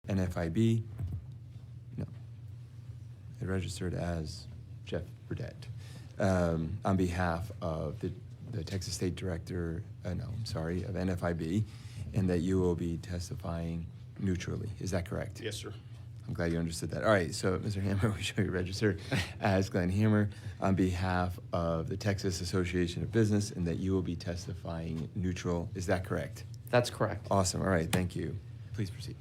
NFIB? No. It registered as Jeff Burdett. On behalf of the Texas State Director, of NFIB, and that you will be testifying neutrally. Is that correct? Yes, sir. I'm glad you understood that. All right, so Mr. Hammer, we show you registered as Glenn Hammer on behalf of the Texas Association of Business, and that you will be testifying neutral. Is that correct? That's correct. Awesome. All right, thank you. Please proceed.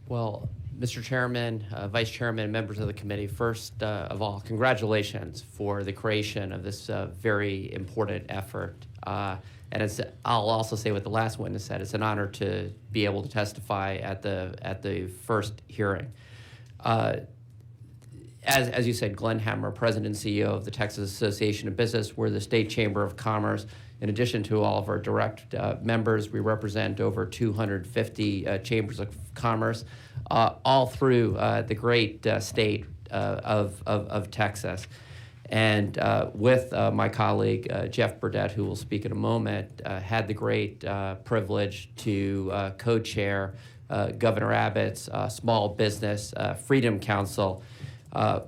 Well, Mr. Chairman, Vice Chairman, members of the committee, first of all, congratulations for the creation of this very important effort. And I'll also say what the last witness said, it's an honor to be able to testify at the first hearing. As you said, Glenn Hammer, President and CEO of the Texas Association of Business. We're the State Chamber of Commerce. In addition to all of our direct members, we represent over 250 chambers of commerce all through the great state of Texas. And with my colleague, Jeff Burdett, who will speak in a moment, had the great privilege to co-chair Governor Abbott's Small Business Freedom Council,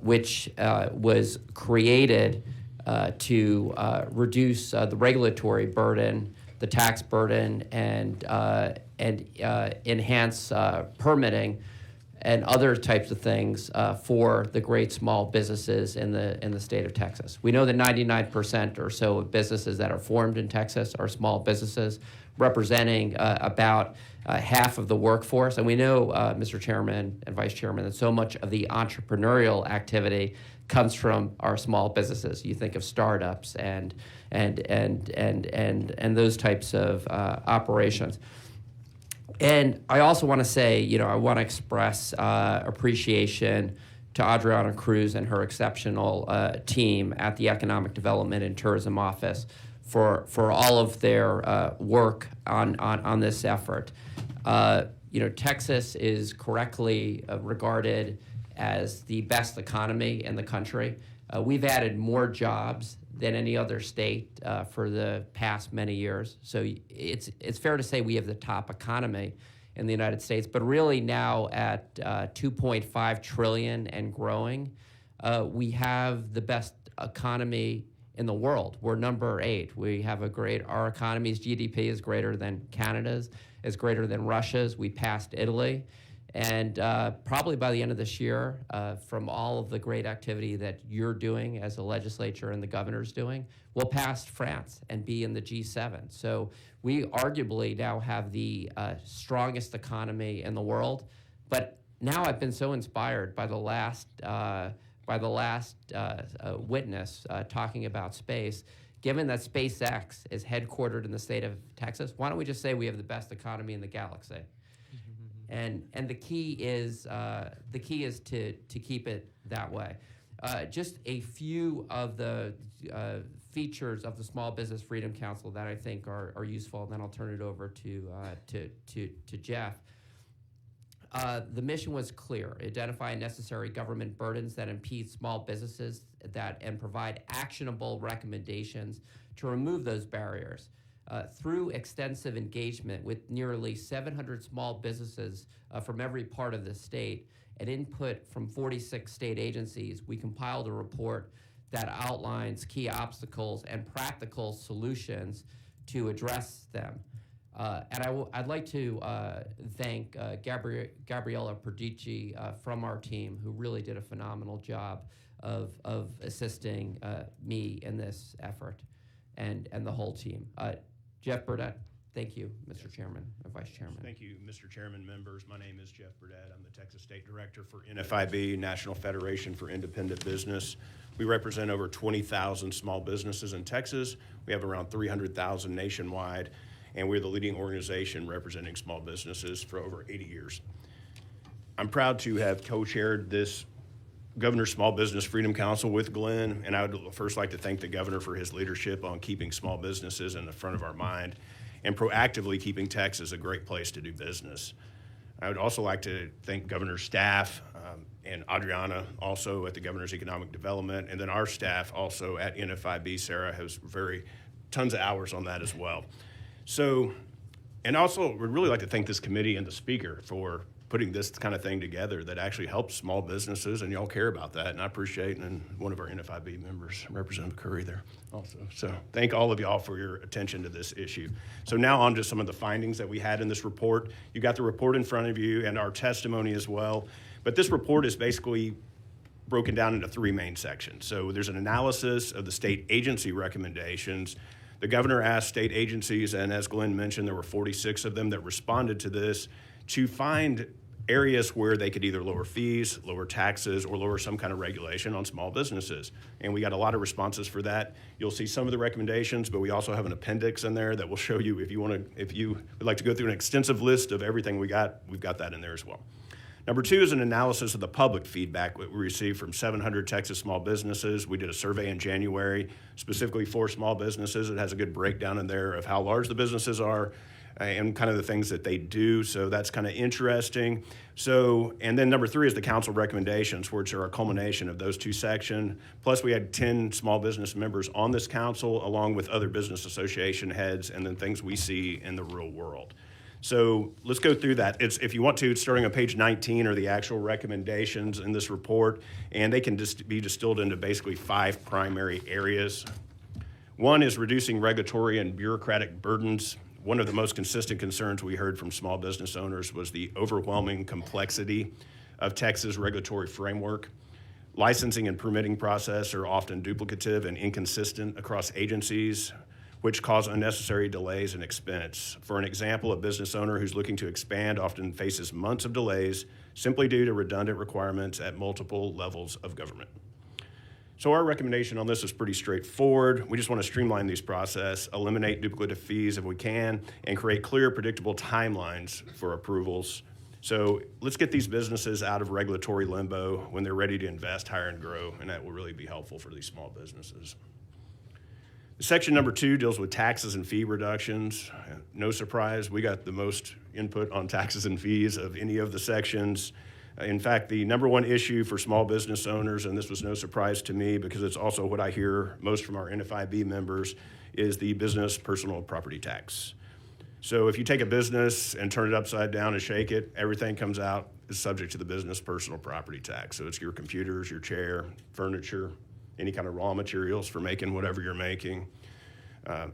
which was created to reduce the regulatory burden, the tax burden, and enhance permitting and other types of things for the great small businesses in the state of Texas. We know that 99% or so of businesses that are formed in Texas are small businesses, representing about half of the workforce. And we know, Mr. Chairman and Vice Chairman, that so much of the entrepreneurial activity comes from our small businesses. You think of startups and those types of operations. And I also want to say, I want to express appreciation to Adriana Cruz and her exceptional team at the Economic Development and Tourism Office for all of their work on this effort. Texas is correctly regarded as the best economy in the country. We've added more jobs than any other state for the past many years. So it's fair to say we have the top economy in the United States, but really now at $2.5 trillion and growing, we have the best economy in the world. We're number 8. We have our economy's GDP is greater than Canada's, is greater than Russia's. We passed Italy. And probably by the end of this year, from all of the great activity that you're doing as a legislature and the governor's doing, we'll pass France and be in the G7. So we arguably now have the strongest economy in the world. But now I've been so inspired by the last witness talking about space. Given that SpaceX is headquartered in the state of Texas, why don't we just say we have the best economy in the galaxy? And the key is to keep it that way. Just a few of the features of the Small Business Freedom Council that I think are useful, and then I'll turn it over to Jeff. The mission was clear: identify necessary government burdens that impede small businesses and provide actionable recommendations to remove those barriers. Through extensive engagement with nearly 700 small businesses from every part of the state and input from 46 state agencies, we compiled a report that outlines key obstacles and practical solutions to address them. And I'd like to thank Gabriella Perdici from our team, who really did a phenomenal job of assisting me in this effort, and the whole team. Jeff Burdett, thank you, Mr. Chairman and Vice Chairman. Thank you, Mr. Chairman, members. My name is Jeff Burdett. I'm the Texas State Director for NFIB, National Federation for Independent Business. We represent over 20,000 small businesses in Texas. We have around 300,000 nationwide, and we're the leading organization representing small businesses for over 80 years. I'm proud to have co-chaired this Governor's Small Business Freedom Council with Glenn, and I would first like to thank the governor for his leadership on keeping small businesses in the front of our mind and proactively keeping Texas a great place to do business. I would also like to thank governor's staff and Adriana also at the Governor's Economic Development, and then our staff also at NFIB. Sarah has tons of hours on that as well. So, and also we'd really like to thank this committee and the speaker for putting this kind of thing together that actually helps small businesses, and y'all care about that, and I appreciate it, and one of our NFIB members, Representative Curry there also. So thank all of y'all for your attention to this issue. So now on to some of the findings that we had in this report. You got the report in front of you and our testimony as well, but this report is basically broken down into three main sections. So there's an analysis of the state agency recommendations. The governor asked state agencies, and as Glenn mentioned, there were 46 of them that responded to this, to find areas where they could either lower fees, lower taxes, or lower some kind of regulation on small businesses. And we got a lot of responses for that. You'll see some of the recommendations, but we also have an appendix in there that will show you if you would like to go through an extensive list of everything we've got that in there as well. Number two is an analysis of the public feedback that we received from 700 Texas small businesses. We did a survey in January specifically for small businesses. It has a good breakdown in there of how large the businesses are and kind of the things that they do. So that's kind of interesting. So, and then number three is the council recommendations, which are a culmination of those two sections. Plus we had 10 small business members on this council, along with other business association heads, and then things we see in the real world. So let's go through that. If you want to, it's starting on page 19 are the actual recommendations in this report, and they can just be distilled into basically 5 primary areas. One is reducing regulatory and bureaucratic burdens. One of the most consistent concerns we heard from small business owners was the overwhelming complexity of Texas regulatory framework. Licensing and permitting process are often duplicative and inconsistent across agencies, which cause unnecessary delays and expense. For an example, a business owner who's looking to expand often faces months of delays simply due to redundant requirements at multiple levels of government. So our recommendation on this is pretty straightforward. We just want to streamline these process, eliminate duplicative fees if we can, and create clear, predictable timelines for approvals. So let's get these businesses out of regulatory limbo when they're ready to invest, hire, and grow, and that will really be helpful for these small businesses. Section number 2 deals with taxes and fee reductions. No surprise, we got the most input on taxes and fees of any of the sections. In fact, the number one issue for small business owners, and this was no surprise to me because it's also what I hear most from our NFIB members, is the business personal property tax. So if you take a business and turn it upside down and shake it, everything comes out is subject to the business personal property tax. So it's your computers, your chair, furniture, any kind of raw materials for making whatever you're making,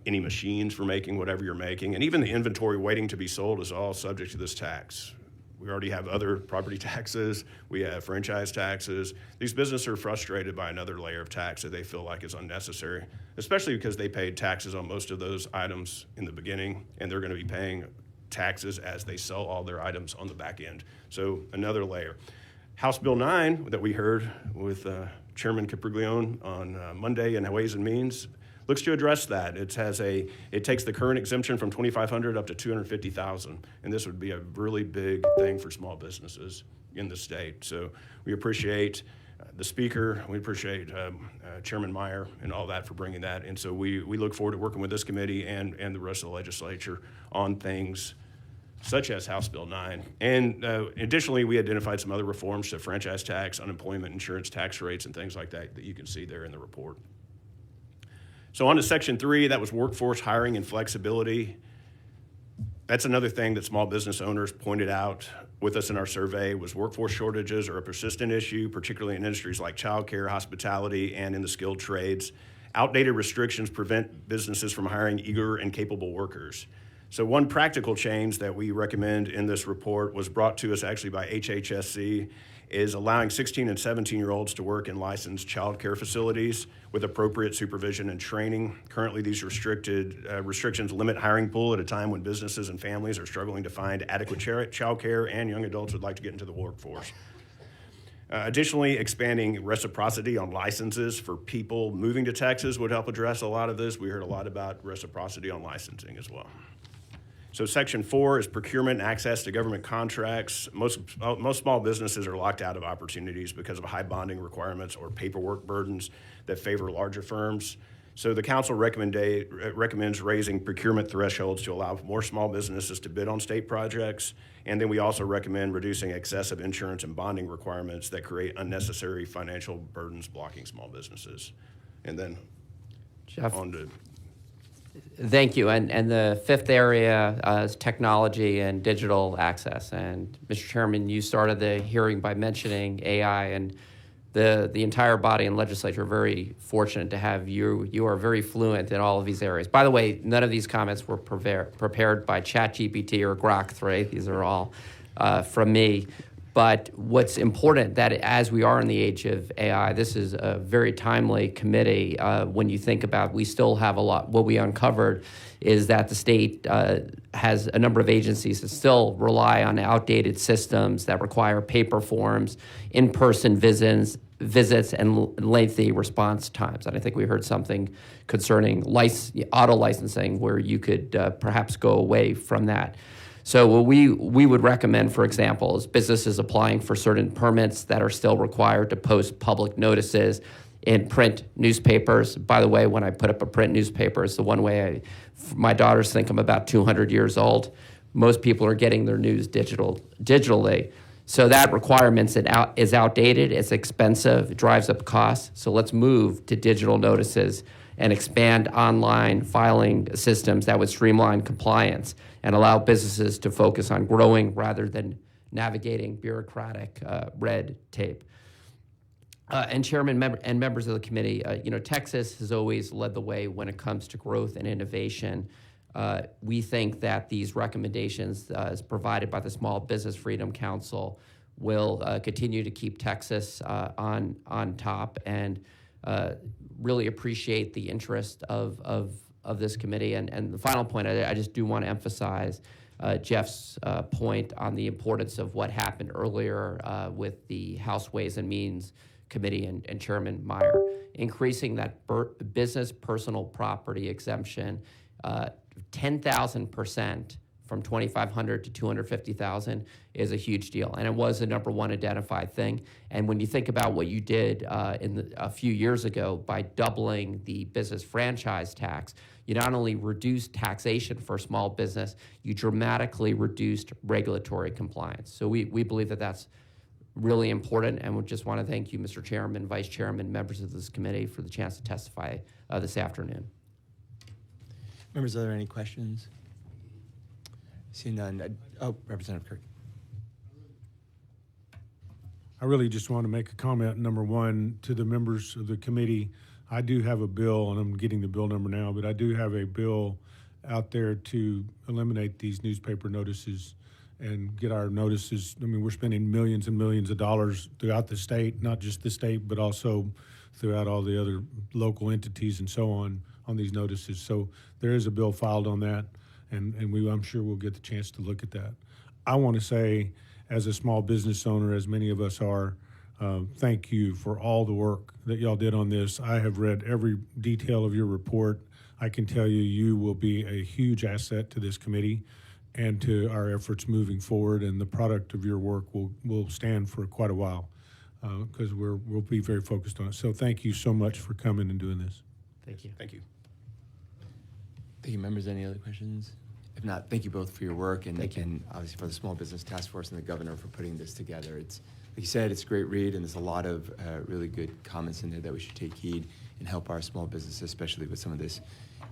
any machines for making whatever you're making, and even the inventory waiting to be sold is all subject to this tax. We already have other property taxes. We have franchise taxes. These businesses are frustrated by another layer of tax that they feel like is unnecessary, especially because they paid taxes on most of those items in the beginning, and they're going to be paying taxes as they sell all their items on the back end. So another layer. House Bill 9 that we heard with Chairman Capriglione on Monday in Ways and Means looks to address that. It takes the current exemption from $2,500 up to $250,000, and this would be a really big thing for small businesses in the state. So we appreciate the speaker, we appreciate Chairman Meyer and all that for bringing that, and so we look forward to working with this committee and the rest of the legislature on things such as House Bill 9. And additionally, we identified some other reforms to franchise tax, unemployment insurance tax rates, and things like that that you can see there in the report. So on to Section 3, that was workforce hiring and flexibility. That's another thing that small business owners pointed out with us in our survey was workforce shortages are a persistent issue, particularly in industries like childcare, hospitality, and in the skilled trades. Outdated restrictions prevent businesses from hiring eager and capable workers. So one practical change that we recommend in this report was brought to us actually by HHSC is allowing 16 and 17-year-olds to work in licensed child care facilities with appropriate supervision and training. Currently, these restrictions limit hiring pool at a time when businesses and families are struggling to find adequate child care and young adults would like to get into the workforce. Additionally, expanding reciprocity on licenses for people moving to Texas would help address a lot of this. We heard a lot about reciprocity on licensing as well. So Section 4 is procurement and access to government contracts. Most small businesses are locked out of opportunities because of high bonding requirements or paperwork burdens that favor larger firms. So the council recommends raising procurement thresholds to allow more small businesses to bid on state projects. And then we also recommend reducing excessive insurance and bonding requirements that create unnecessary financial burdens blocking small businesses. And then Jeff, on to Thank you. And the fifth area is technology and digital access. And Mr. Chairman, you started the hearing by mentioning AI, and the entire body and legislature are very fortunate to have you. You are very fluent in all of these areas. By the way, none of these comments were prepared by ChatGPT or Grok 3. These are all from me. But what's important that as we are in the age of AI, this is a very timely committee. When you think about, we still have a lot. What we uncovered is that the state has a number of agencies that still rely on outdated systems that require paper forms, in-person visits, and lengthy response times. And I think we heard something concerning auto licensing, where you could perhaps go away from that. So what we would recommend, for example, is businesses applying for certain permits that are still required to post public notices in print newspapers. By the way, when I put up a print newspaper, it's the one way my daughters think I'm about 200 years old. Most people are getting their news digitally. So that requirement is outdated, it's expensive, it drives up costs. So let's move to digital notices and expand online filing systems that would streamline compliance and allow businesses to focus on growing rather than navigating bureaucratic red tape. And Chairman and members of the committee, Texas has always led the way when it comes to growth and innovation. We think that these recommendations as provided by the Small Business Freedom Council will continue to keep Texas on top, and really appreciate the interest of this committee. And the final point, I just do want to emphasize Jeff's point on the importance of what happened earlier with the House Ways and Means Committee and Chairman Meyer, increasing that business personal property exemption 10,000% from 2,500 to 250,000 is a huge deal, and it was the number one identified thing. And when you think about what you did a few years ago by doubling the business franchise tax, you not only reduced taxation for small business, you dramatically reduced regulatory compliance. So we believe that that's really important, and we just want to thank you, Mr. Chairman, Vice Chairman, members of this committee, for the chance to testify this afternoon. Members, are there any questions? Seeing none. Representative Kirk. I really just want to make a comment, number one, to the members of the committee. I do have a bill, and I'm getting the bill number now, but I do have a bill out there to eliminate these newspaper notices and get our notices. I mean, we're spending millions and millions of dollars throughout the state, not just the state, but also throughout all the other local entities and so on these notices. So there is a bill filed on that, and I'm sure we'll get the chance to look at that. I want to say, as a small business owner, as many of us are, thank you for all the work that y'all did on this. I have read every detail of your report. I can tell you, you will be a huge asset to this committee and to our efforts moving forward, and the product of your work will stand for quite a while because we'll be very focused on it. So thank you so much for coming and doing this. Thank you. Thank you. Thank you, members. Any other questions? If not, thank you both for your work, and obviously for the Small Business Task Force and the governor for putting this together. It's, like you said, it's a great read, and there's a lot of really good comments in there that we should take heed and help our small businesses, especially with some of this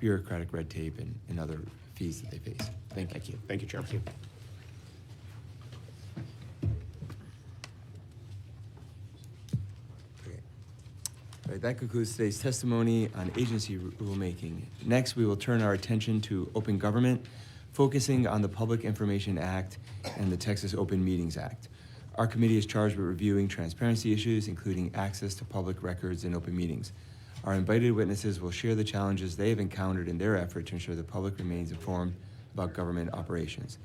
bureaucratic red tape and other fees that they face. Thank you. Thank you, Chairman. Thank you. Okay. All right, that concludes today's testimony on agency rulemaking. Next, we will turn our attention to open government, focusing on the Public Information Act and the Texas Open Meetings Act. Our committee is charged with reviewing transparency issues, including access to public records and open meetings. Our invited witnesses will share the challenges they have encountered in their effort to ensure the public remains informed about government operations.